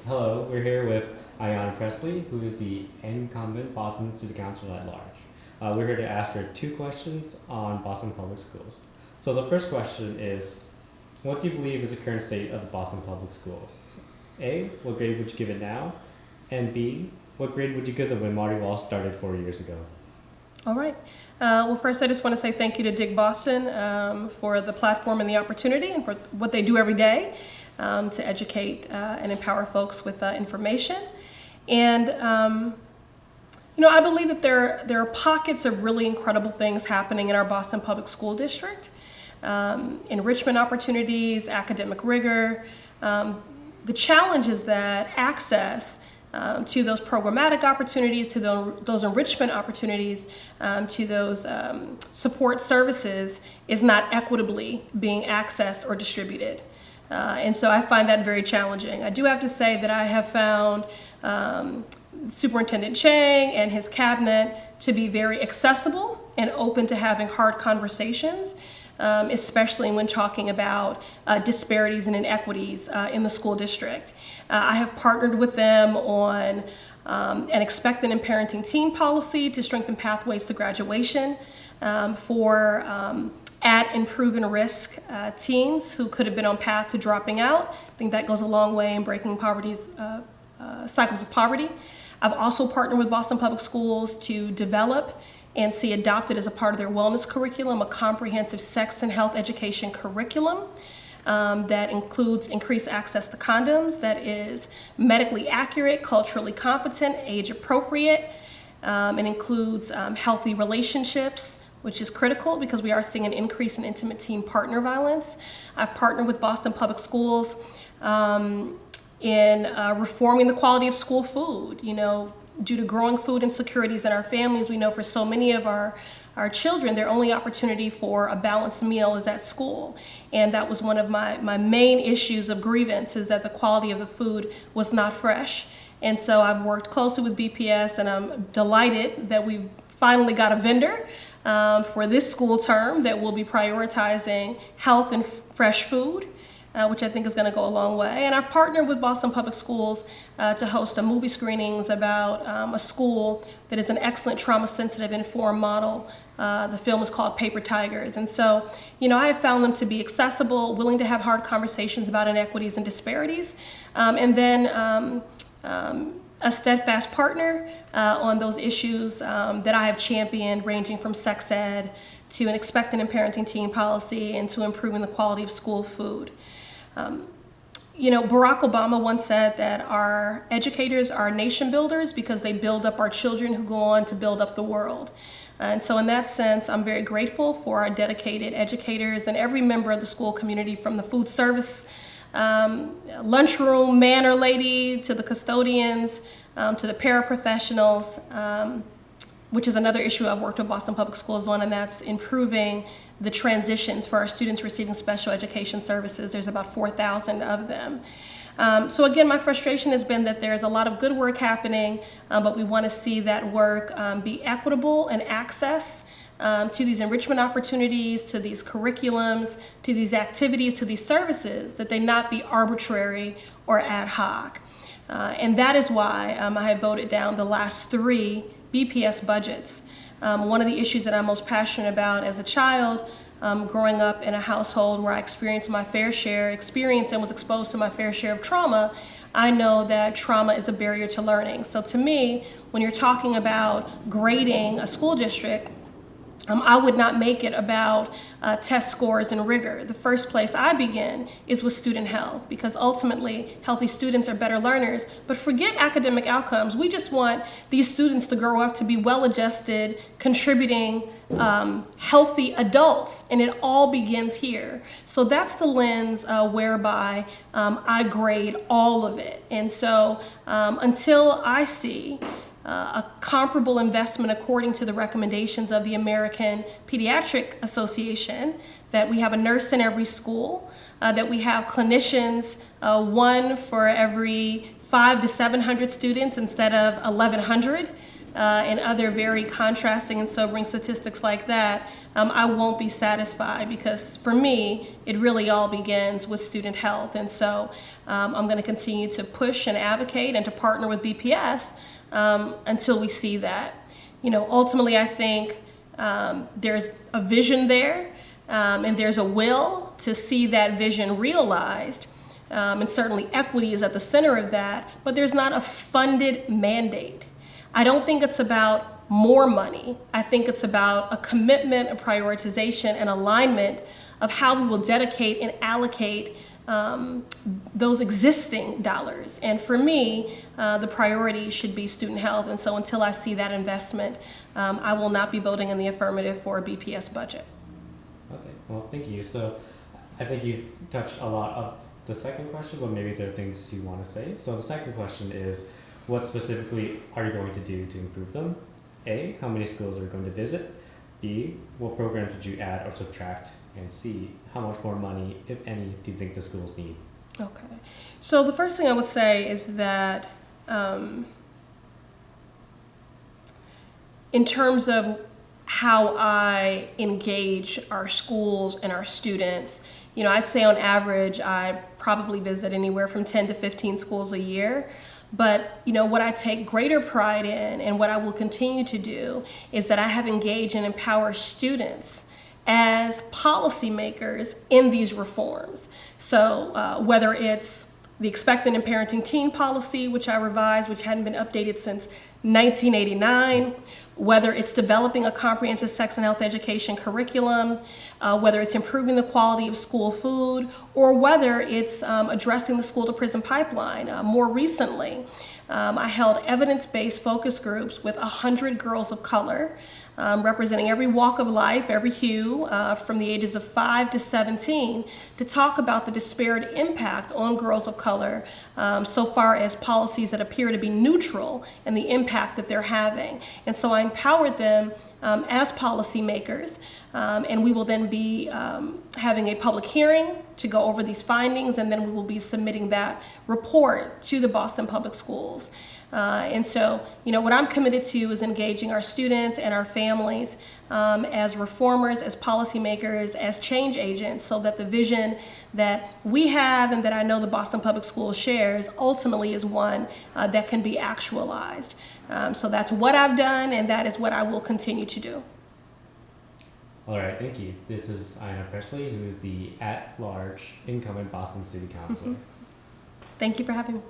Hello, we're here with Ayanna Pressley, who is the incumbent Boston City Council at large. We're here to ask her two questions on Boston Public Schools. So the first question is, what do you believe is the current state of the Boston Public Schools? A, what grade would you give it now? And B, what grade would you give them when Marty Walsh started 4 years ago? All right. Well, first, I just want to say thank you to DigBoston for the platform and the opportunity and for what they do every day to educate and empower folks with information. And, I believe that there are pockets of really incredible things happening in our Boston Public School District. Enrichment opportunities, academic rigor. The challenge is that access to those programmatic opportunities, to those enrichment opportunities, to those support services is not equitably being accessed or distributed. And so I find that very challenging. I do have to say that I have found Superintendent Chang and his cabinet to be very accessible and open to having hard conversations, especially when talking about disparities and inequities in the school district. I have partnered with them on an expectant and parenting team policy to strengthen pathways to graduation for at and proven risk teens who could have been on path to dropping out. I think that goes a long way in breaking poverty's cycles of poverty. I've also partnered with Boston Public Schools to develop and see adopted as a part of their wellness curriculum a comprehensive sex and health education curriculum that includes increased access to condoms, that is medically accurate, culturally competent, age appropriate, and includes healthy relationships, which is critical because we are seeing an increase in intimate teen partner violence. I've partnered with Boston Public Schools in reforming the quality of school food. Due to growing food insecurities in our families, we know for so many of our children, their only opportunity for a balanced meal is at school. And that was one of my main issues of grievance, is that the quality of the food was not fresh. And so I've worked closely with BPS, and I'm delighted that we've finally got a vendor for this school term that will be prioritizing health and fresh food, which I think is going to go a long way. And I've partnered with Boston Public Schools to host a movie screenings about a school that is an excellent trauma-sensitive informed model. The film is called Paper Tigers. And so, I have found them to be accessible, willing to have hard conversations about inequities and disparities, and then a steadfast partner on those issues that I have championed, ranging from sex ed to an expectant and parenting team policy and to improving the quality of school food. Barack Obama once said that our educators are nation builders because they build up our children who go on to build up the world. And so in that sense, I'm very grateful for our dedicated educators and every member of the school community, from the food service lunchroom man or lady to the custodians, to the paraprofessionals, which is another issue I've worked with Boston Public Schools on, and that's improving the transitions for our students receiving special education services. There's about 4,000 of them. So again, my frustration has been that there's a lot of good work happening, but we want to see that work be equitable and access to these enrichment opportunities, to these curriculums, to these activities, to these services, that they not be arbitrary or ad hoc. And that is why I have voted down the last 3 BPS budgets. One of the issues that I'm most passionate about as a child, growing up in a household where I experienced my fair share, and was exposed to my fair share of trauma, I know that trauma is a barrier to learning. So to me, when you're talking about grading a school district, I would not make it about test scores and rigor. The first place I begin is with student health, because ultimately healthy students are better learners. But forget academic outcomes. We just want these students to grow up to be well-adjusted, contributing, healthy adults, and it all begins here. So that's the lens whereby I grade all of it. And so until I see a comparable investment according to the recommendations of the American Pediatric Association, that we have a nurse in every school, that we have clinicians, 1 for every 500 to 700 students instead of 1,100, and other very contrasting and sobering statistics like that, I won't be satisfied, because for me, it really all begins with student health. And so I'm going to continue to push and advocate and to partner with BPS until we see that. Ultimately, I think there's a vision there, and there's a will to see that vision realized. And certainly equity is at the center of that, but there's not a funded mandate. I don't think it's about more money. I think it's about a commitment, a prioritization, and alignment of how we will dedicate and allocate those existing dollars. And for me, the priority should be student health. And so until I see that investment, I will not be voting in the affirmative for a BPS budget. Okay, well, thank you. So I think you've touched a lot of the second question, but maybe there are things you want to say. So the second question is, what specifically are you going to do to improve them? A, how many schools are you going to visit? B, what programs would you add or subtract? And C, how much more money, if any, do you think the schools need? Okay. So the first thing I would say is that in terms of how I engage our schools and our students, I'd say on average, I probably visit anywhere from 10 to 15 schools a year. But, what I take greater pride in, and what I will continue to do, is that I have engaged and empowered students as policymakers in these reforms. So whether it's the expectant and parenting teen policy, which I revised, which hadn't been updated since 1989, whether it's developing a comprehensive sex and health education curriculum, whether it's improving the quality of school food, or whether it's addressing the school to prison pipeline. More recently, I held evidence-based focus groups with 100 girls of color, representing every walk of life, every hue, from the ages of 5 to 17, to talk about the disparate impact on girls of color so far as policies that appear to be neutral and the impact that they're having. And so I empowered them as policymakers, and we will then be having a public hearing to go over these findings, and then we will be submitting that report to the Boston Public Schools. And so, what I'm committed to is engaging our students and our families as reformers, as policymakers, as change agents, so that the vision that we have and that I know the Boston Public Schools shares ultimately is one that can be actualized. So that's what I've done, and that is what I will continue to do. All right, thank you. This is Ayanna Pressley, who is the at-large incumbent Boston City Councilor. Thank you for having me.